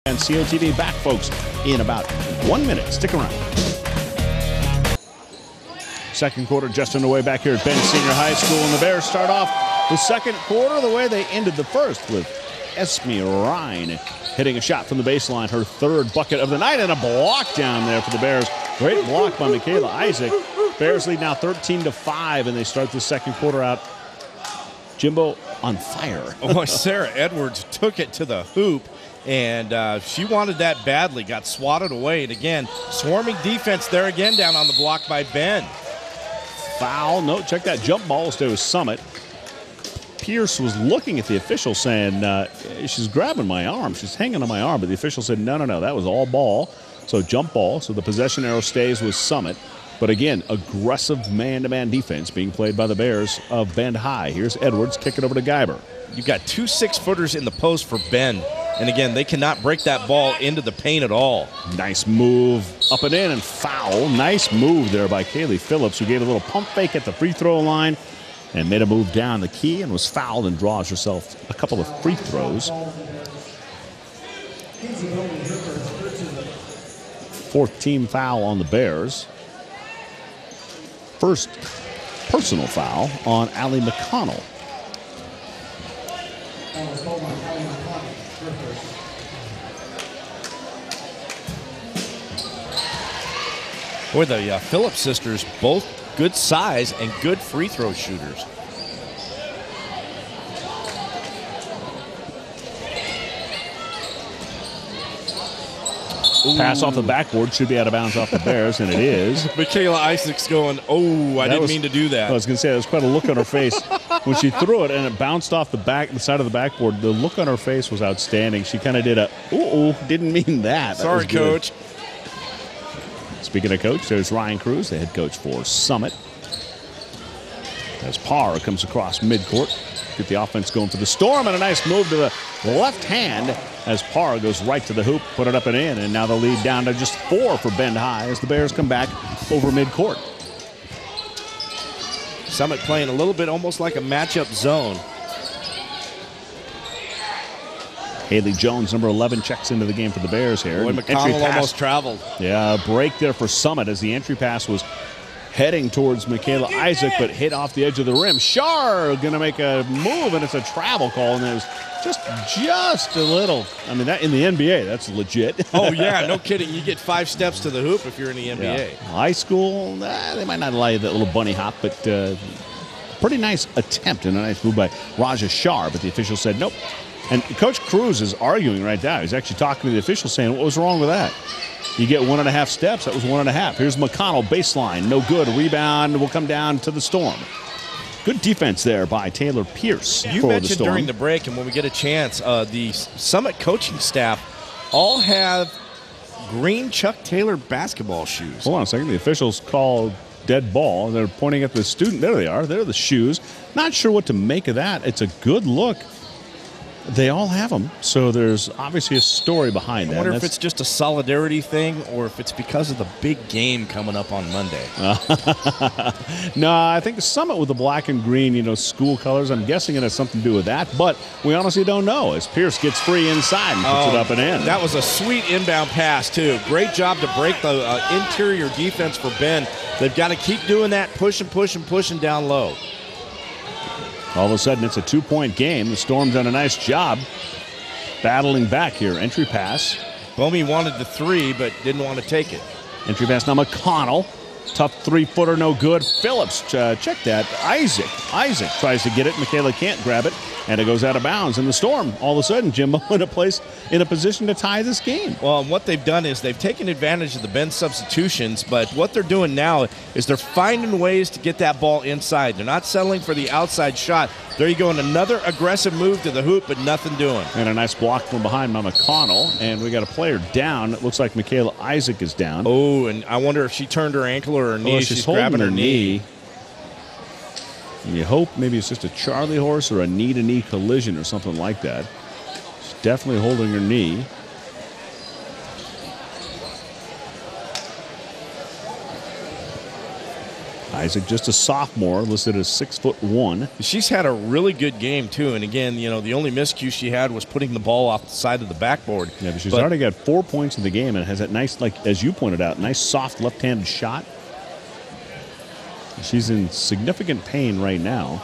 And COTV back, folks, in about 1 minute. Stick around. Second quarter just underway back here at Bend Senior High School, and the Bears start off the second quarter the way they ended the first, with Esme Ryan hitting a shot from the baseline, her third bucket of the night, and a block down there for the Bears. Great block by Michaela Isaac. Bears lead now 13-5, and they start the second quarter out, Jimbo, on fire. Oh, Sarah Edwards took it to the hoop, and she wanted that badly, got swatted away. And again, swarming defense there again down on the block by Ben. Foul. No, check that jump ball. It was Summit. Pierce was looking at the official saying, she's grabbing my arm. She's hanging on my arm. But the official said, no, that was all ball. So jump ball. So the possession arrow stays with Summit. But again, aggressive man-to-man defense being played by the Bears of Bend High. Here's Edwards, kick it over to Geiber. You've got 2 6-footers in the post for Bend. And again, they cannot break that ball into the paint at all. Nice move up and in, and foul. Nice move there by Kaylee Phillips, who gave a little pump fake at the free throw line and made a move down the key and was fouled and draws herself a couple of free throws. Fourth team foul on the Bears. First personal foul on Allie McConnell. Boy, the Phillips sisters, both good size and good free throw shooters. Pass off the backboard, should be out of bounds off the Bears, and it is. Michaela Isaac's going, I didn't mean to do that. I was going to say, there was quite a look on her face when she threw it, and it bounced off the side of the backboard. The look on her face was outstanding. She kind of did a, didn't mean that. Sorry, Coach. Speaking of coach, there's Ryan Cruz, the head coach for Summit. As Parr comes across midcourt, get the offense going for the Storm, and a nice move to the left hand as Parr goes right to the hoop, put it up and in, and now the lead down to just 4 for Bend High as the Bears come back over midcourt. Summit playing a little bit almost like a matchup zone. Haley Jones, number 11, checks into the game for the Bears here. Boy, McConnell almost traveled. Yeah, a break there for Summit as the entry pass was heading towards Michaela Isaac, but hit off the edge of the rim. Shar going to make a move, and it's a travel call, and it was just a little. I mean, that in the NBA, that's legit. Oh, yeah, no kidding. You get 5 steps to the hoop if you're in the NBA. Yeah. High school, they might not allow you that little bunny hop, but pretty nice attempt and a nice move by Raja Shar, but the official said nope. And Coach Cruz is arguing right now. He's actually talking to the official saying, what was wrong with that? You get 1.5 steps. That was 1.5. Here's McConnell, baseline, no good. Rebound will come down to the Storm. Good defense there by Taylor Pierce. You mentioned during the break, and when we get a chance, the Summit coaching staff all have green Chuck Taylor basketball shoes. Hold on a second. The officials call dead ball. They're pointing at the student. There they are. They're the shoes. Not sure what to make of that. It's a good look. They all have them, so there's obviously a story behind that. I wonder if it's just a solidarity thing or if it's because of the big game coming up on Monday. No, I think the Summit with the black and green, school colors, I'm guessing it has something to do with that, but we honestly don't know as Pierce gets free inside and puts it up and in. That was a sweet inbound pass, too. Great job to break the interior defense for Ben. They've got to keep doing that, pushing down low. All of a sudden, it's a 2-point game. The Storm's done a nice job battling back here. Entry pass. Bomey wanted the 3, but didn't want to take it. Entry pass now McConnell. Tough 3-footer, no good. Phillips, check that. Isaac tries to get it. Michaela can't grab it, and it goes out of bounds. And the Storm, all of a sudden, Jimbo in a position to tie this game. Well, what they've done is they've taken advantage of the bench substitutions, but what they're doing now is they're finding ways to get that ball inside. They're not settling for the outside shot. There you go, and another aggressive move to the hoop, but nothing doing. And a nice block from behind by McConnell, and we got a player down. It looks like Michaela Isaac is down. Oh, and I wonder if she turned her ankle or her knee. She's grabbing her knee. And you hope maybe it's just a Charlie horse or a knee-to-knee collision or something like that. She's definitely holding her knee. Isaac, just a sophomore, listed as 6'1". She's had a really good game, too. And again, the only miscue she had was putting the ball off the side of the backboard. Yeah, but she's already got 4 points in the game and has that nice, like as you pointed out, nice soft left-handed shot. She's in significant pain right now.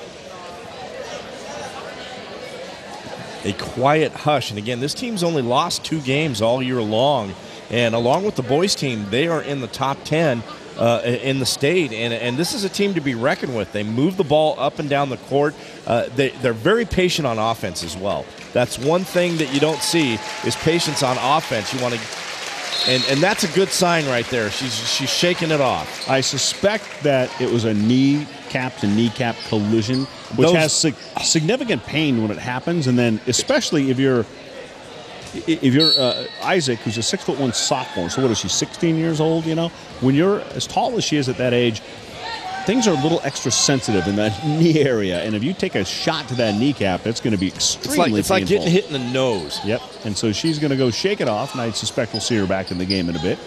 A quiet hush. And again, this team's only lost 2 games all year long. And along with the boys team, they are in the top 10 in the state, and this is a team to be reckoned with. They move the ball up and down the court. They're very patient on offense as well. That's one thing that you don't see is patience on offense. You want to, and that's a good sign right there. She's shaking it off. I suspect that it was a kneecap to kneecap collision, which has significant pain when it happens, and then especially if you're Isaac, who's a 6'1" sophomore, so what is she, 16 years old, When you're as tall as she is at that age, things are a little extra sensitive in that knee area. And if you take a shot to that kneecap, it's going to be extremely painful. It's like getting hit in the nose. Yep. And so she's going to go shake it off, and I suspect we'll see her back in the game in a bit.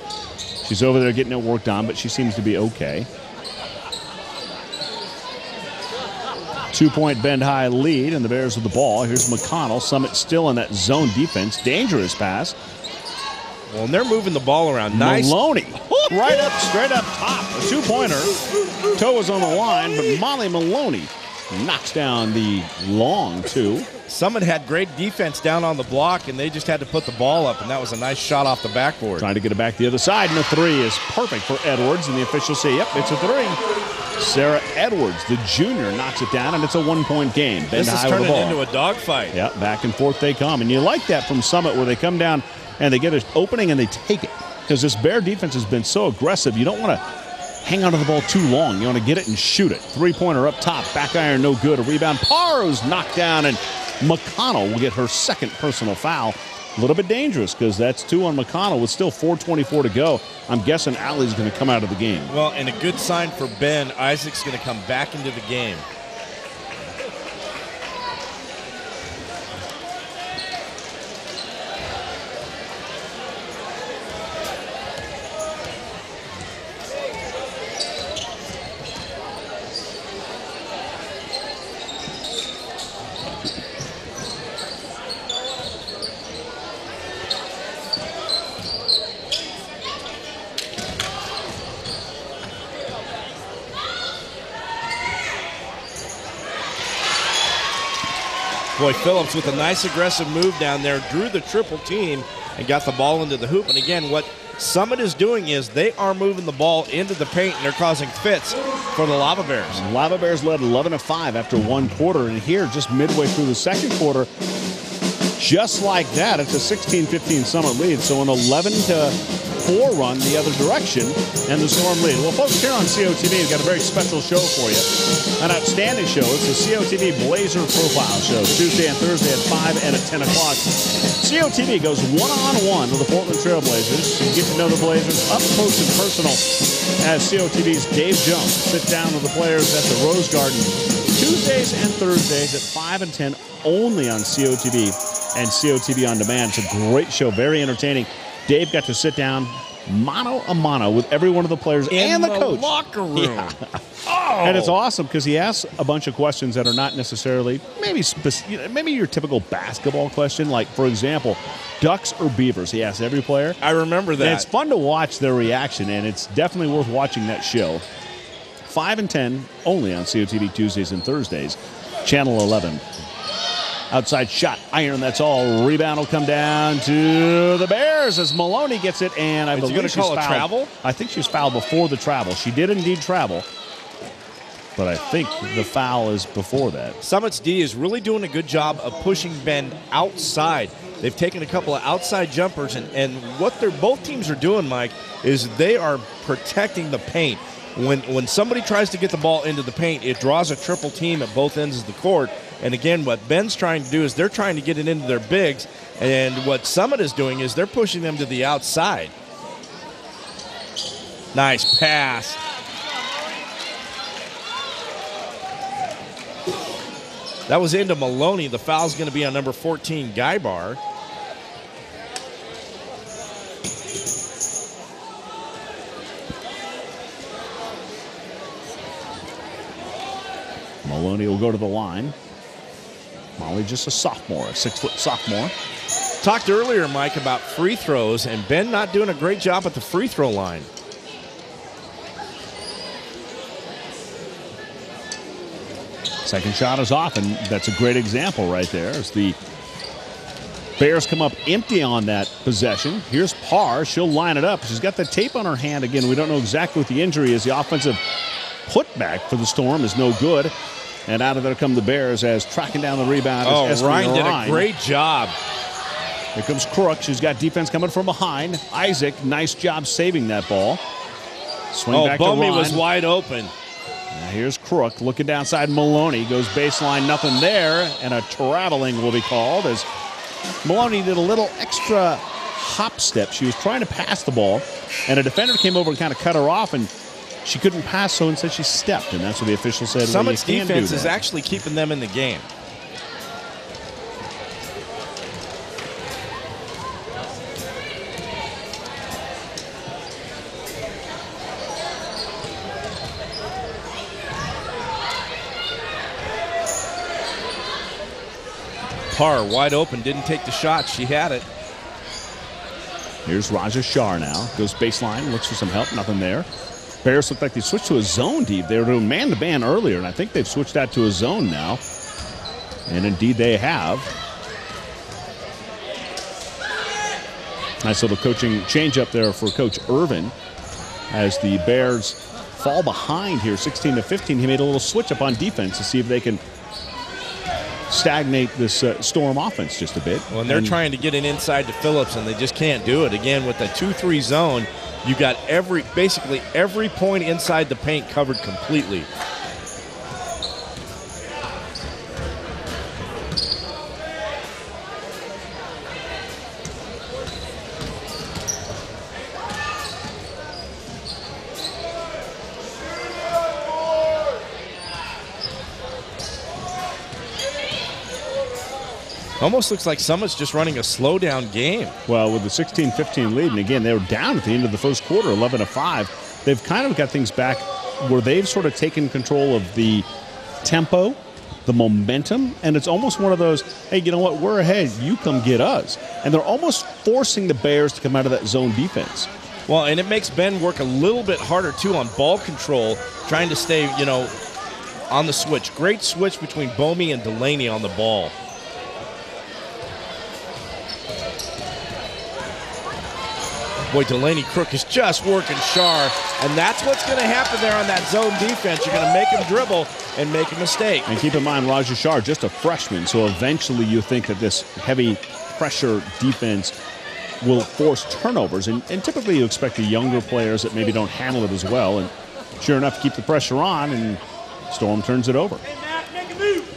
She's over there getting it worked on, but she seems to be okay. 2-point Bend High lead, and the Bears with the ball. Here's McConnell. Summit still in that zone defense. Dangerous pass. Well, and they're moving the ball around. Nice. Maloney, right up, straight up top. A 2-pointer. Toe was on the line, but Molly Maloney knocks down the long 2. Summit had great defense down on the block, and they just had to put the ball up, and that was a nice shot off the backboard. Trying to get it back the other side, and the 3 is perfect for Edwards, and the officials say, yep, it's a 3. Sarah Edwards, the junior, knocks it down, and it's a 1-point game. This is turning into a dogfight. Yeah, back and forth they come. And you like that from Summit, where they come down and they get an opening and they take it. Because this Bear defense has been so aggressive, you don't want to hang onto the ball too long. You want to get it and shoot it. 3-pointer up top, back iron no good. A rebound, Parr's knocked down, and McConnell will get her second personal foul. A little bit dangerous because that's 2 on McConnell with still 4:24 to go. I'm guessing Allie's going to come out of the game. Well, and a good sign for Ben. Isaac's going to come back into the game. Boy, Phillips with a nice aggressive move down there, drew the triple team and got the ball into the hoop. And again, what Summit is doing is they are moving the ball into the paint, and they're causing fits for the Lava Bears. Lava Bears led 11-5 after 1 quarter, and here, just midway through the second quarter, just like that, it's a 16-15 Summit lead. So an 11-4 run the other direction, and the Storm lead. Well, folks, here on COTV, we've got a very special show for you. An outstanding show. It's the COTV Blazer Profile Show, Tuesday and Thursday at 5 and at 10 o'clock. COTV goes one-on-one with the Portland Trail Blazers to get to know the Blazers up close and personal as COTV's Dave Jones sits down with the players at the Rose Garden Tuesdays and Thursdays at 5 and 10 only on COTV and COTV On Demand. It's a great show, very entertaining. Dave got to sit down mano a mano with every one of the players and the coach. Locker room. Yeah. Oh. And it's awesome because he asks a bunch of questions that are not necessarily maybe your typical basketball question. Like, for example, Ducks or Beavers? He asks every player. I remember that. And it's fun to watch their reaction, and it's definitely worth watching that show. 5 and 10 only on COTV Tuesdays and Thursdays, Channel 11. Outside shot, iron, that's all. Rebound will come down to the Bears as Maloney gets it, and I believe she's fouled. Travel? I think she was fouled before the travel. She did indeed travel, but I think the foul is before that. Summit's D is really doing a good job of pushing Bend outside. They've taken a couple of outside jumpers, and what both teams are doing, Mike, is they are protecting the paint. When somebody tries to get the ball into the paint, it draws a triple team at both ends of the court. And again, what Ben's trying to do is they're trying to get it into their bigs. And what Summit is doing is they're pushing them to the outside. Nice pass. That was into Maloney. The foul's going to be on number 14, Guybar. Maloney will go to the line. Molly just a sophomore, a 6-foot sophomore. Talked earlier, Mike, about free throws, and Ben not doing a great job at the free throw line. Second shot is off, and that's a great example right there as the Bears come up empty on that possession. Here's Parr. She'll line it up. She's got the tape on her hand again. We don't know exactly what the injury is. The offensive putback for the Storm is no good. And out of there come the Bears as tracking down the rebound. Ryan did a great job. Here comes Crook. She's got defense coming from behind. Isaac, nice job saving that ball. Swing back to Ryan. Bomey was wide open. Now here's Crook looking downside. Maloney goes baseline, nothing there, and a traveling will be called as Maloney did a little extra hop step. She was trying to pass the ball, and a defender came over and kind of cut her off, and she couldn't pass, so instead she stepped, and that's what the official said. Summit's defense is actually keeping them in the game. Parr wide open, didn't take the shot. She had it. Here's Raja Shah now. Goes baseline, looks for some help, nothing there. Bears look like they switched to a zone deep. They were doing man-to-man earlier, and I think they've switched that to a zone now. And indeed they have. Nice little coaching change up there for Coach Irvin as the Bears fall behind here, 16-15. He made a little switch up on defense to see if they can stagnate this Storm offense just a bit. Well, and they're trying to get it inside to Phillips, and they just can't do it. Again, with the 2-3 zone, you got basically every point inside the paint covered completely. Almost looks like Summit's just running a slow-down game. Well, with the 16-15 lead, and again, they were down at the end of the first quarter, 11-5. They've kind of got things back where they've sort of taken control of the tempo, the momentum, and it's almost one of those, hey, you know what, we're ahead, you come get us. And they're almost forcing the Bears to come out of that zone defense. Well, and it makes Ben work a little bit harder, too, on ball control, trying to stay, on the switch. Great switch between Bomey and Delaney on the ball. Boy, Delaney Crook is just working Shar, and that's what's going to happen there on that zone defense. You're going to make him dribble and make a mistake. And keep in mind, Raja Shar, just a freshman, so eventually you think that this heavy pressure defense will force turnovers, and typically you expect the younger players that maybe don't handle it as well, and sure enough, keep the pressure on, and Storm turns it over.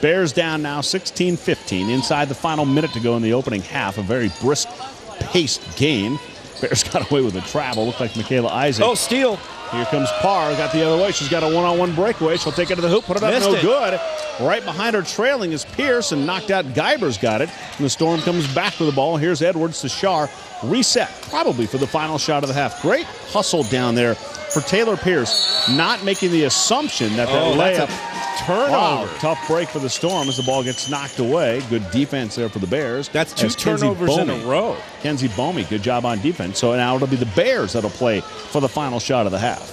Bears down now 16-15, inside the final minute to go in the opening half, a very brisk-paced game. Bears got away with a travel. Looked like Michaela Isaac. Oh, steal. Here comes Parr. Got the other way. She's got a one-on-one breakaway. She'll take it to the hoop. Put it up. No good. Right behind her trailing is Pierce, and knocked out Geiber's got it. And the Storm comes back with the ball. Here's Edwards to Shar. Reset, probably for the final shot of the half. Great hustle down there for Taylor Pierce. Not making the assumption that layup. Turnover. Wow, tough break for the Storm as the ball gets knocked away. Good defense there for the Bears. That's two turnovers in a row. Kenzie Bomey, good job on defense. So now it'll be the Bears that'll play for the final shot of the half.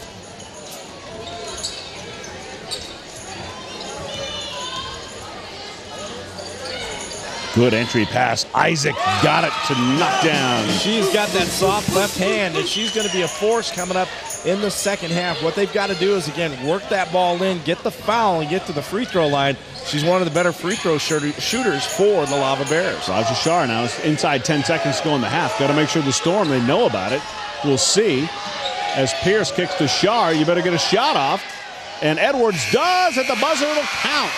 Good entry pass. Isaac got it to knock down. She's got that soft left hand, and she's going to be a force coming up in the second half. What they've got to do is, again, work that ball in, get the foul, and get to the free throw line. She's one of the better free throw shooters for the Lava Bears. Raja Shah now is inside 10 seconds to go in the half. Got to make sure the Storm, they know about it. We'll see. As Pierce kicks to Shah, you better get a shot off. And Edwards does at the buzzer. It'll count.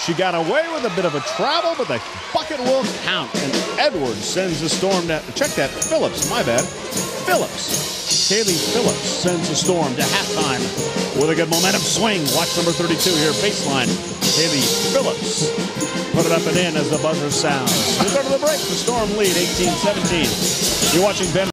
She got away with a bit of a travel, but the bucket will count. And Edwards sends the Storm down. Check that. Phillips, my bad. Phillips. Kaylee Phillips sends the Storm to halftime with a good momentum swing. Watch number 32 here, baseline. Kaylee Phillips put it up and in as the buzzer sounds. We'll go to the break. The Storm lead 18-17. You're watching Ben.